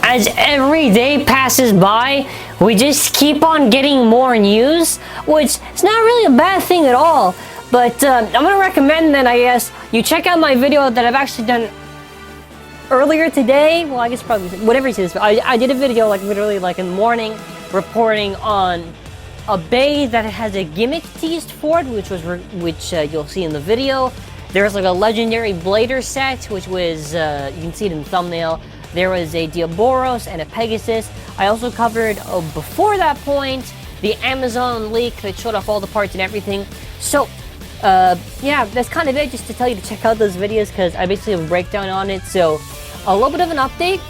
as every day passes by, we just keep on getting more news, which is not really a bad thing at all. But I'm gonna recommend that, I guess, you check out my video that I've actually done earlier today. Well, I guess probably whatever it is. I did a video like literally like in the morning, reporting on a bay that has a gimmick teased for it, which you'll see in the video. There's like a legendary blader set, which was you can see it in the thumbnail. There was a Diaboros and a Pegasus. I also covered before that point the Amazon leak that showed off all the parts and everything. So yeah, that's kind of it, just to tell you to check out those videos because I basically have a breakdown on it. So a little bit of an update.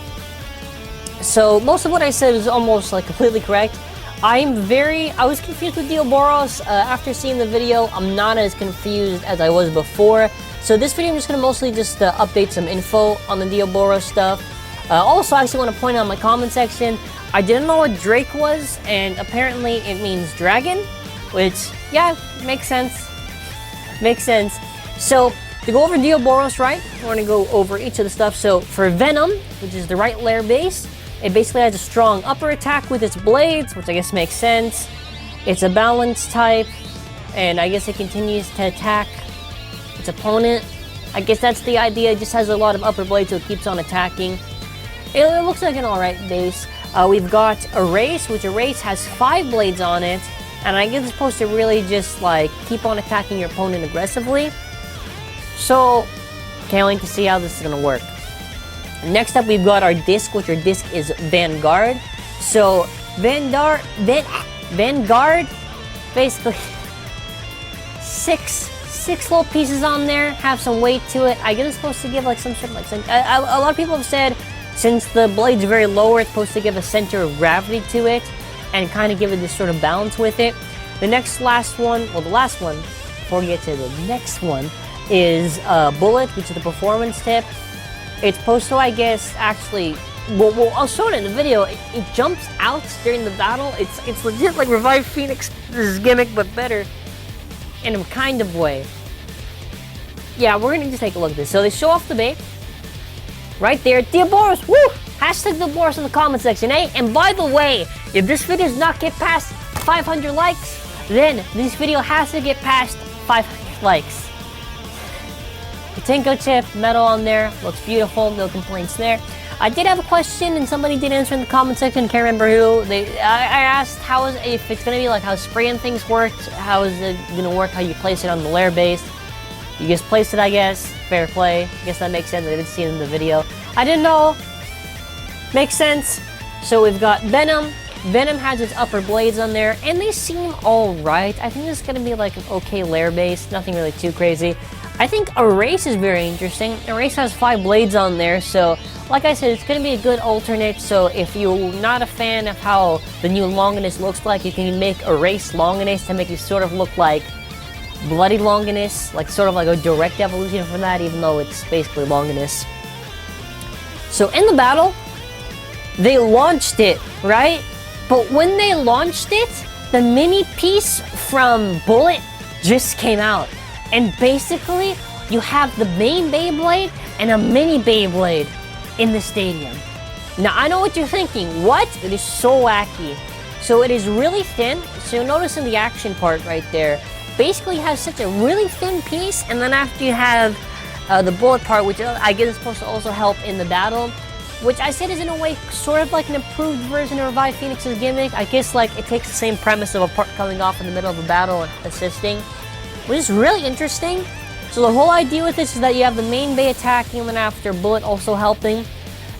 So most of what I said is almost like completely correct. I was confused with Diaboros. After seeing the video, I'm not as confused as I was before. So this video, I'm just going to mostly just update some info on the Diaboros stuff. Also, I actually want to point out in my comment section, I didn't know what Drake was, and apparently it means dragon, which, yeah, makes sense. Makes sense. So, to go over Diaboros, right, we're going to go over each of the stuff. So, for Venom, which is the right layer base, it basically has a strong upper attack with its blades, which I guess makes sense. It's a balance type, and I guess it continues to attack its opponent. I guess that's the idea. It just has a lot of upper blades, so it keeps on attacking. It looks like an alright base. We've got Erase, which Erase has 5 blades on it, and I guess it's supposed to really just like keep on attacking your opponent aggressively. So, can't wait to see how this is gonna work. Next up, we've got our disc, which our disc is Vanguard. So, Vanguard, basically, six little pieces on there, have some weight to it. I guess it's supposed to give like some sort of like, a lot of people have said, since the blade's very lower, it's supposed to give a center of gravity to it, and kind of give it this sort of balance with it. The last one, before we get to the next one, is Bullet, which is the performance tip. It's supposed to, I guess, actually, well, I'll show it in the video. It jumps out during the battle. It's legit like Revive Phoenix's gimmick, but better in a kind of way. Yeah, we're gonna just take a look at this. So they show off the bait right there. Diaboros, woo! Hashtag Diaboros in the comment section, eh? And by the way, if this video does not get past 500 likes, then this video has to get past 500 likes. The Tinko chip, metal on there, looks beautiful, no complaints there. I did have a question and somebody did answer in the comment section, can't remember who. I asked if it's gonna be like how spraying things worked, how is it gonna work, how you place it on the layer base. You just place it, I guess, fair play. I guess that makes sense, I didn't see it in the video. I didn't know, makes sense. So we've got Venom. Venom has its upper blades on there, and they seem alright. I think this is gonna be like an okay layer base, nothing really too crazy. I think Erase is very interesting. Erase has 5 blades on there, so like I said, it's going to be a good alternate. So if you're not a fan of how the new Longinus looks like, you can make Erase Longinus to make it sort of look like Bloody Longinus, like sort of like a direct evolution from that, even though it's basically Longinus. So in the battle, they launched it, right? But when they launched it, the mini piece from Bullet just came out. And basically, you have the main Beyblade and a mini Beyblade in the stadium. Now, I know what you're thinking. What? It is so wacky. So it is really thin. So you'll notice in the action part right there, basically has such a really thin piece. And then after you have the bullet part, which I guess is supposed to also help in the battle, which I said is in a way sort of like an improved version of Revive Phoenix's gimmick. I guess like it takes the same premise of a part coming off in the middle of a battle and assisting, which is really interesting. So the whole idea with this is that you have the main bay attacking and then after Bullet also helping.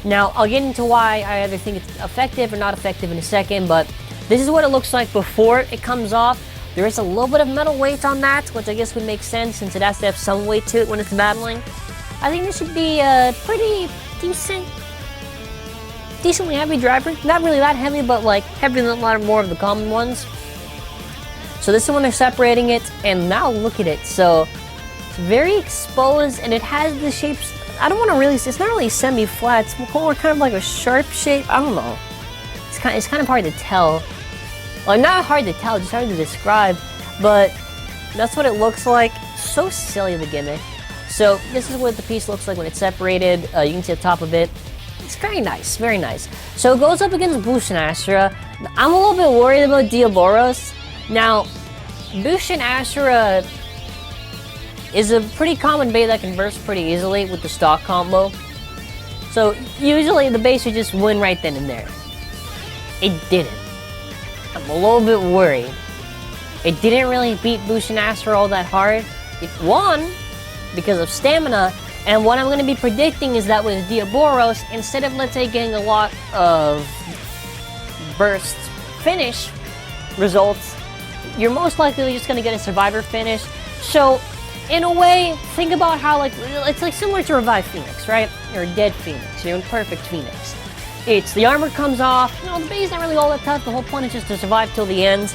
Now, I'll get into why I either think it's effective or not effective in a second, but this is what it looks like before it comes off. There is a little bit of metal weight on that, which I guess would make sense since it has to have some weight to it when it's battling. I think this should be a pretty decently heavy driver. Not really that heavy, but like heavier than a lot more of the common ones. So this is when they're separating it, and now look at it. So it's very exposed, and it has the shapes. I don't want to really. It's not really semi-flat. It's more kind of like a sharp shape. I don't know. It's kind of hard to tell. Well, not hard to tell, just hard to describe. But that's what it looks like. So silly, the gimmick. So this is what the piece looks like when it's separated. You can see the top of it. It's very nice, very nice. So it goes up against Bushin Ashura. I'm a little bit worried about Diaboros. Now, Bushin Ashura is a pretty common bait that can burst pretty easily with the stock combo. So usually the bait should just win right then and there. It didn't. I'm a little bit worried. It didn't really beat Bushin Ashura all that hard. It won because of stamina. And what I'm going to be predicting is that with Diaboros, instead of, let's say, getting a lot of burst finish results, you're most likely just going to get a survivor finish. So, in a way, think about how, like, it's like similar to Revive Phoenix, right? You're a dead Phoenix. You're in Perfect Phoenix. It's the armor comes off. You know, the bait's not really all that tough. The whole point is just to survive till the end.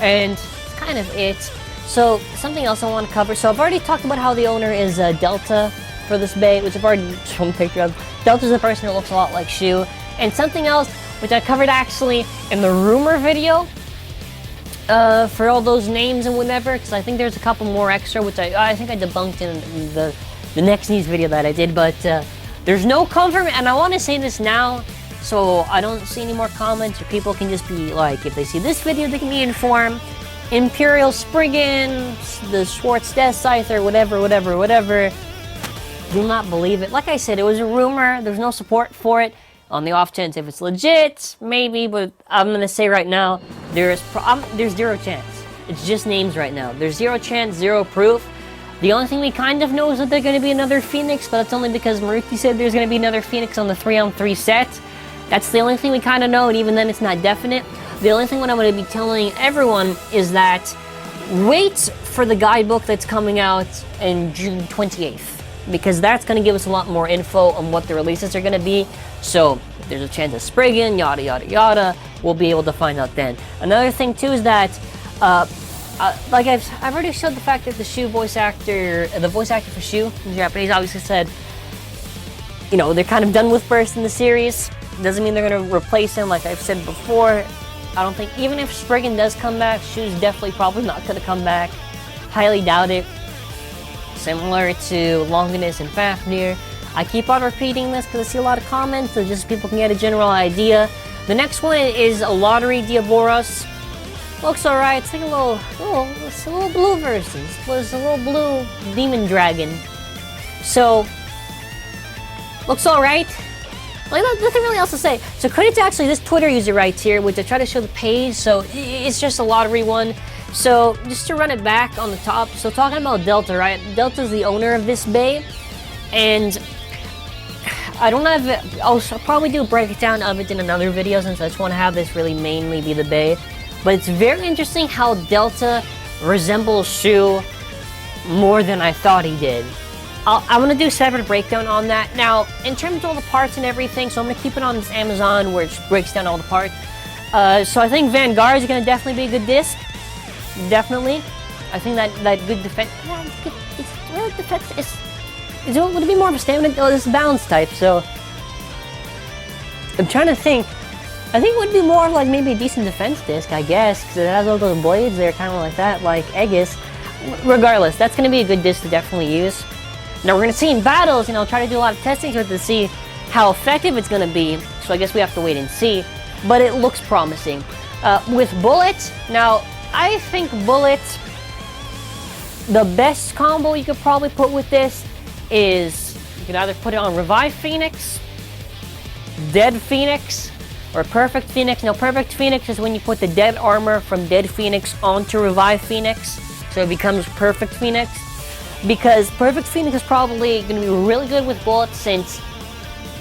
And it's kind of it. So, something else I want to cover. So, I've already talked about how the owner is Delta for this bait, which I've already shown a picture of. Delta's the person who looks a lot like Shu. And something else, which I covered actually in the rumor video, for all those names and whatever, because I think there's a couple more extra, which I think I debunked in the next news video that I did, but there's no confirmation, and I want to say this now, so I don't see any more comments, or people can just be like, if they see this video, they can be informed. Imperial Spriggan, the Schwartz Death Scyther, whatever. Do not believe it. Like I said, it was a rumor. There's no support for it. On the off chance if it's legit, maybe, but I'm gonna say right now, there's zero chance. It's just names right now. There's zero chance, zero proof. The only thing we kind of know is that there's gonna be another Phoenix, but that's only because Maruti said there's gonna be another Phoenix on the 3-on-3 set. That's the only thing we kind of know, and even then it's not definite. The only thing what I'm going to be telling everyone is that wait for the guidebook that's coming out in June 28th, because that's going to give us a lot more info on what the releases are going to be. So if there's a chance of Spriggan, yada yada yada, we'll be able to find out then. Another thing too is that like I've already showed the fact that the Shu voice actor, the voice actor for Shu in Japanese, obviously said, you know, they're kind of done with Burst in the series. Doesn't mean they're going to replace him, like I've said before. I don't think, even if Spriggan does come back, Shu's definitely probably not going to come back. Highly doubt it. Similar to Longinus and Fafnir. I keep on repeating this because I see a lot of comments, so just people can get a general idea. The next one is a Lottery Diaboros. Looks alright. It's like it's a little blue version. It's a little blue demon dragon. So, looks alright. Like, nothing really else to say. So credit to actually this Twitter user right here, which I try to show the page, so it's just a lottery one. So just to run it back on the top, so talking about Delta, right? Delta's the owner of this bay, and I don't have it, I'll probably do a breakdown of it in another video since I just want to have this really mainly be the bay. But it's very interesting how Delta resembles Shu more than I thought he did. I'm going to do a separate breakdown on that. Now, in terms of all the parts and everything, so I'm going to keep it on this Amazon where it breaks down all the parts. So I think Vanguard is going to definitely be a good disc. Definitely. I think that good defense... Yeah, it's really defense... Would it be more of a stamina? Oh, this is balance type, so... I'm trying to think. I think it would be more of like maybe a decent defense disc, I guess, because it has all those blades there, kind of like that, like Aegis. Regardless, that's going to be a good disc to definitely use. Now we're going to see in battles, you know, try to do a lot of testing to see how effective it's going to be. So I guess we have to wait and see. But it looks promising. With Bullet, now I think Bullet, the best combo you could probably put with this is you could either put it on Revive Phoenix, Dead Phoenix, or Perfect Phoenix. Now Perfect Phoenix is when you put the dead armor from Dead Phoenix onto Revive Phoenix. So it becomes Perfect Phoenix. Because Perfect Phoenix is probably going to be really good with bullets, since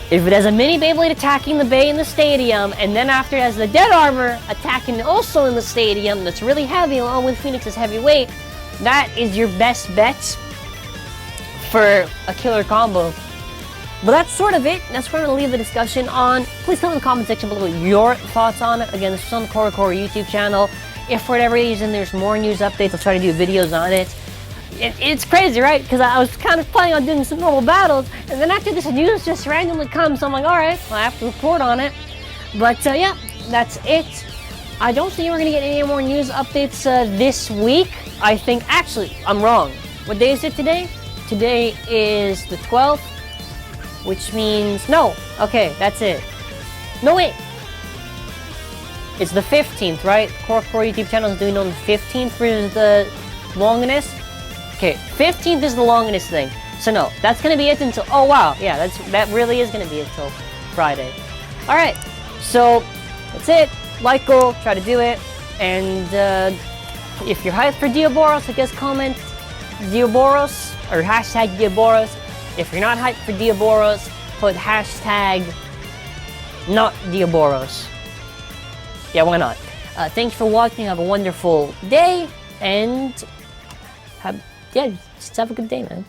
if it has a mini Beyblade attacking the bay in the stadium, and then after it has the dead armor attacking also in the stadium that's really heavy along with Phoenix's heavy weight, that is your best bet for a killer combo. But that's sort of it. That's where I'm going to leave the discussion on. Please tell me in the comment section below your thoughts on it. Again, this is on the Corocoro YouTube channel. If for whatever reason there's more news updates, I'll try to do videos on it. It's crazy, right? Because I was kind of planning on doing some normal battles, and then after this news just randomly comes, so I'm like, alright, well, I have to report on it. But yeah, that's it. I don't think we're going to get any more news updates this week. I think, actually, I'm wrong. What day is it today? Today is the 12th. which means no. Okay, that's it. No wait. It's the 15th, right? Corocoro YouTube channel is doing on the 15th for the longest. Okay, 15th is the longest thing. So no, that's gonna be it until. Oh wow, yeah, that really is gonna be it till Friday. All right, so that's it. Like goal, try to do it, and if you're hyped for Diaboros, I guess comment Diaboros or hashtag Diaboros. If you're not hyped for Diaboros, put hashtag not Diaboros. Yeah, why not? Thanks for watching. Have a wonderful day, and just have a good day, man.